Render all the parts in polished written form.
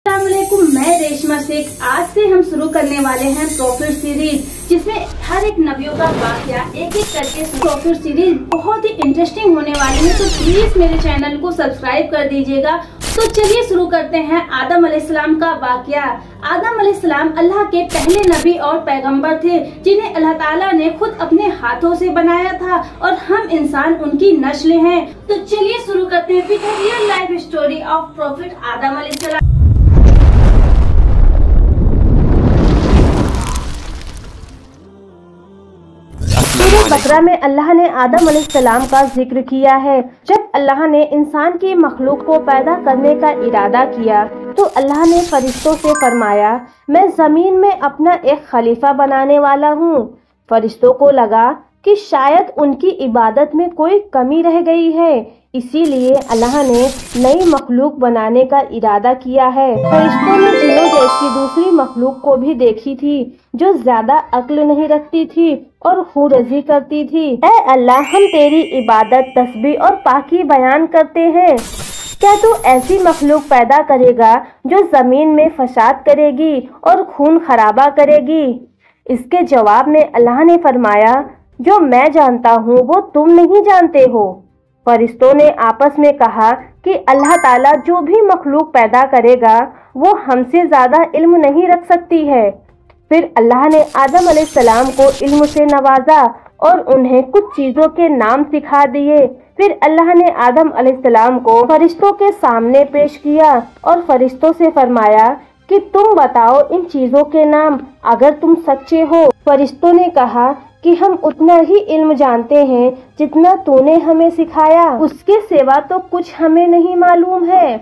अस्सलामुअलैकुम, मैं रेशमा शेख। आज से हम शुरू करने वाले हैं प्रॉफिट सीरीज, जिसमें हर एक नबियों का वाकया एक एक करके। प्रॉफिट सीरीज बहुत ही इंटरेस्टिंग होने वाली है, तो प्लीज मेरे चैनल को सब्सक्राइब कर दीजिएगा। तो चलिए शुरू करते हैं आदम अलैहिस्सलाम का वाकया। आदम अलैहिस्सलाम अल्लाह के पहले नबी और पैगंबर थे, जिन्हें अल्लाह ताला ने खुद अपने हाथों से बनाया था, और हम इंसान उनकी नस्ल हैं। तो चलिए शुरू करते हैं with real life story of prophet Adam अलैहिस्सलाम। बकरा में अल्लाह ने आदम अलैहिस्सलाम का जिक्र किया है। जब अल्लाह ने इंसान की मखलूक को पैदा करने का इरादा किया, तो अल्लाह ने फरिश्तों से फरमाया, मैं ज़मीन में अपना एक खलीफा बनाने वाला हूँ। फरिश्तों को लगा कि शायद उनकी इबादत में कोई कमी रह गई है, इसीलिए अल्लाह ने नई मखलूक बनाने का इरादा किया है। फरिश्तों ने जिन्नों जैसी दूसरी मखलूक को भी देखी थी, जो ज्यादा अक्ल नहीं रखती थी और खुरजी करती थी। ऐ अल्लाह, हम तेरी इबादत, तस्बीह और पाकी बयान करते हैं। क्या तू ऐसी मखलूक पैदा करेगा जो जमीन में फसाद करेगी और खून खराबा करेगी? इसके जवाब में अल्लाह ने फरमाया, जो मैं जानता हूँ वो तुम नहीं जानते हो। फरिश्तों ने आपस में कहा कि अल्लाह ताला जो भी मखलूक पैदा करेगा वो हमसे ज़्यादा इल्म नहीं रख सकती है। फिर अल्लाह ने आदम अलैहिस्सलाम को इल्म से नवाजा और उन्हें कुछ चीज़ों के नाम सिखा दिए। फिर अल्लाह ने आदम अलैहिस्सलाम को फरिश्तों के सामने पेश किया और फरिश्तों से फरमाया कि तुम बताओ इन चीज़ों के नाम, अगर तुम सच्चे हो। फरिश्तों ने कहा कि हम उतना ही इल्म जानते हैं जितना तूने हमें सिखाया, उसके सिवा तो कुछ हमें नहीं मालूम है।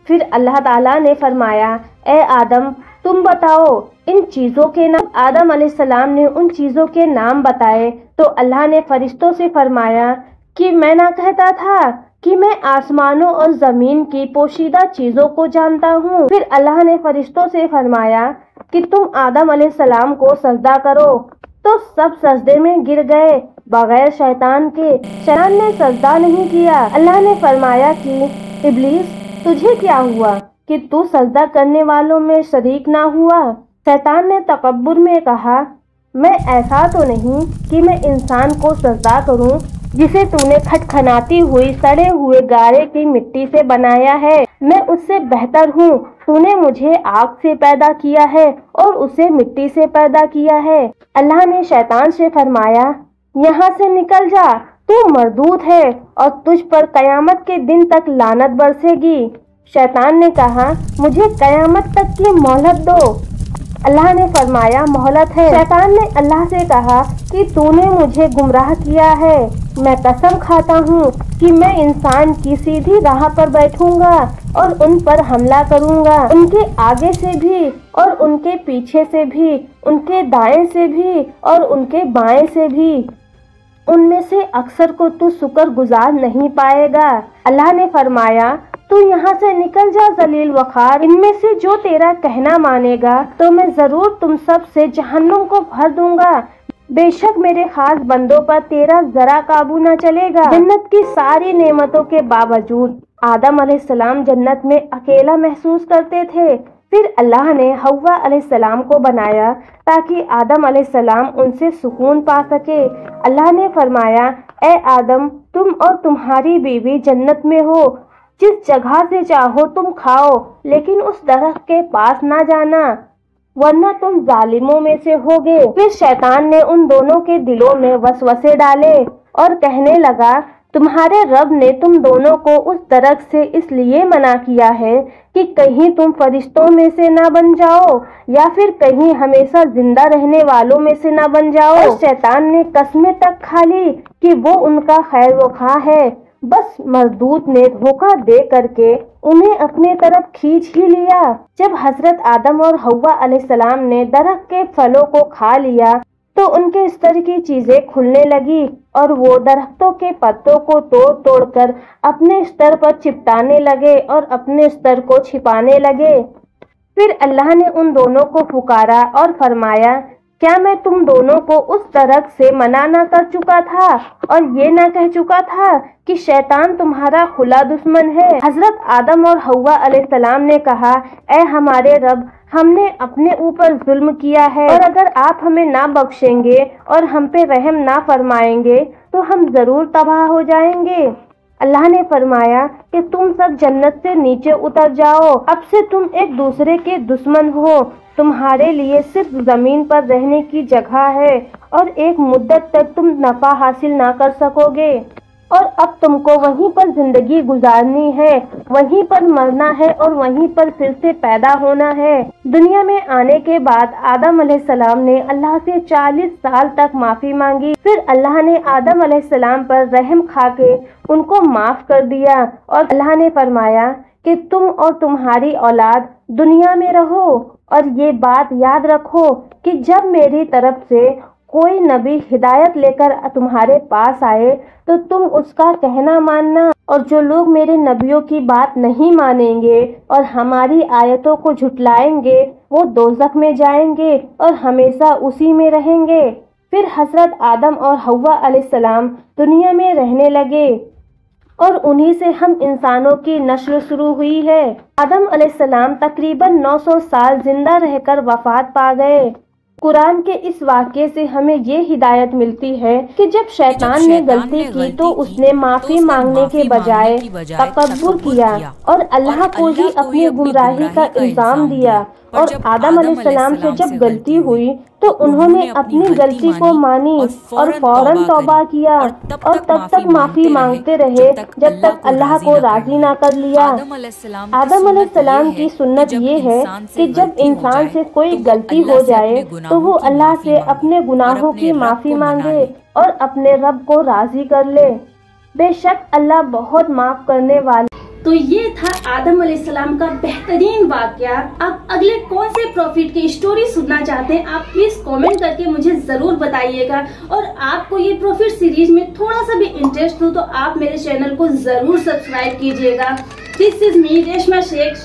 फिर अल्लाह ताला ने फरमाया, ए आदम, तुम बताओ इन चीज़ों के नाम। आदम अलैहिस्सलाम ने उन चीज़ों के नाम बताए, तो अल्लाह ने फरिश्तों से फरमाया कि मैं ना कहता था कि मैं आसमानों और ज़मीन की पोशीदा चीज़ों को जानता हूँ। फिर अल्लाह ने फरिश्तों से फरमाया कि तुम आदम अलैहिस्सलाम को सजदा करो, तो सब सजदे में गिर गए बगैर शैतान के। शैतान ने सजदा नहीं किया। अल्लाह ने फरमाया कि इब्लीस, तुझे क्या हुआ कि तू सजदा करने वालों में शरीक ना हुआ? शैतान ने तकब्बुर में कहा, मैं ऐसा तो नहीं कि मैं इंसान को सजदा करूं जिसे तूने खटखनाती हुई सड़े हुए गारे की मिट्टी से बनाया है। मैं उससे बेहतर हूँ। तूने मुझे आग से पैदा किया है और उसे मिट्टी से पैदा किया है। अल्लाह ने शैतान से फरमाया, यहाँ से निकल जा, तू मरदूद है और तुझ पर कयामत के दिन तक लानत बरसेगी। शैतान ने कहा, मुझे कयामत तक की मोहलत दो। अल्लाह ने फरमाया, मोहलत है। शैतान ने अल्लाह से कहा कि तूने मुझे गुमराह किया है। मैं कसम खाता हूँ कि मैं इंसान की सीधी राह पर बैठूंगा और उन पर हमला करूंगा, उनके आगे से भी और उनके पीछे से भी, उनके दाएं से भी और उनके बाएं से भी। उनमें से अक्सर को तू शुक्र गुजार नहीं पाएगा। अल्लाह ने फरमाया, तू यहाँ से निकल जा जलील वखार। इनमें से जो तेरा कहना मानेगा तो मैं जरूर तुम सब से जहन्नुम को भर दूंगा। बेशक मेरे खास बंदों पर तेरा जरा काबू न चलेगा। जन्नत की सारी नेमतों के बावजूद आदम अलैहिस्सलाम जन्नत में अकेला महसूस करते थे। फिर अल्लाह ने हव्वा अलैहिस्सलाम को बनाया ताकि आदम अलैहिस्सलाम उनसे सुकून पा सके। अल्लाह ने फरमाया, ए आदम, तुम और तुम्हारी बीवी जन्नत में हो, जिस जगह से चाहो तुम खाओ, लेकिन उस दरख्त के पास ना जाना, वरना तुम जालिमों में से होगे। फिर शैतान ने उन दोनों के दिलों में वसवसे डाले और कहने लगा, तुम्हारे रब ने तुम दोनों को उस दरख्त से इसलिए मना किया है कि कहीं तुम फरिश्तों में से ना बन जाओ, या फिर कहीं हमेशा जिंदा रहने वालों में से ना बन जाओ। और शैतान ने कस्में तक खा ली कि वो उनका खैर ख्वाह है। बस मरदूत ने धोखा दे करके उन्हें अपने तरफ खींच ही लिया। जब हजरत आदम और हव्वा अलैहिस्सलाम ने दरख्त के फलों को खा लिया, तो उनके स्तर की चीजें खुलने लगी और वो दरख्तों के पत्तों को तोड़ तोड़ कर अपने स्तर पर चिपटाने लगे और अपने स्तर को छिपाने लगे। फिर अल्लाह ने उन दोनों को पुकारा और फरमाया کیا میں تم دونوں کو اس درخت سے منع نہ کر چکا تھا اور یہ نہ کہہ چکا تھا کہ شیطان تمہارا کھلا دشمن ہے؟ حضرت آدم اور حوا علیہ السلام نے کہا، اے ہمارے رب، ہم نے اپنے اوپر ظلم کیا ہے، اور اگر آپ ہمیں نہ بخشیں گے اور ہم پہ رحم نہ فرمائیں گے تو ہم ضرور تباہ ہو جائیں گے۔ اللہ نے فرمایا کہ تم سب جنت سے نیچے اتر جاؤ، اب سے تم ایک دوسرے کے دشمن ہو، تمہارے لیے صرف زمین پر رہنے کی جگہ ہے اور ایک مدت تک تم نفع حاصل نہ کر سکو گے، اور اب تم کو وہیں پر زندگی گزارنی ہے، وہیں پر مرنا ہے اور وہیں پر پھر سے پیدا ہونا ہے۔ دنیا میں آنے کے بعد آدم علیہ السلام نے اللہ سے 40 سال تک معافی مانگی، پھر اللہ نے آدم علیہ السلام پر رحم کھا کے ان کو معاف کر دیا، اور اللہ نے فرمایا کہ تم اور تمہاری اولاد دنیا میں رہو، اور یہ بات یاد رکھو کہ جب میری طرف سے کوئی نبی ہدایت لے کر تمہارے پاس آئے تو تم اس کا کہنا ماننا، اور جو لوگ میرے نبیوں کی بات نہیں مانیں گے اور ہماری آیتوں کو جھٹلائیں گے وہ دوزخ میں جائیں گے اور ہمیشہ اسی میں رہیں گے۔ پھر حضرت آدم اور حوا علیہ السلام دنیا میں رہنے لگے، اور انہی سے ہم انسانوں کی نسل شروع ہوئی ہے۔ آدم علیہ السلام تقریباً 900 سال زندہ رہ کر وفات پا گئے۔ قرآن کے اس واقعے سے ہمیں یہ ہدایت ملتی ہے کہ جب شیطان نے غلطی کی تو اس نے معافی مانگنے کے بجائے تکبر کیا اور اللہ کو ہی اپنی گمراہی کا الزام دیا، اور آدم علیہ السلام سے جب غلطی ہوئی تو انہوں نے اپنی غلطی کو مانی اور فوراً توبہ کیا، اور تب تک معافی مانگتے رہے جب تک اللہ کو راضی نہ کر لیا۔ آدم علیہ السلام کی سنت یہ ہے کہ جب انسان سے کوئی غلطی ہو جائے تو وہ اللہ سے اپنے گناہوں کی معافی مانگے اور اپنے رب کو راضی کر لے، بے شک اللہ بہت معاف کرنے والا۔ تو یہ تھا آدم علیہ السلام کا بہترین واقعہ۔ آپ اگلے کون سے پروفٹ کی اسٹوری سننا چاہتے ہیں آپ پلیز کامنٹ کر کے مجھے ضرور بتائیے گا، اور آپ کو یہ پروفٹ سیریز میں تھوڑا سا بھی انٹرسٹ ہو تو آپ میرے چینل کو ضرور سبسکرائب کیجیے گا۔ دس از می ریشما شیخ۔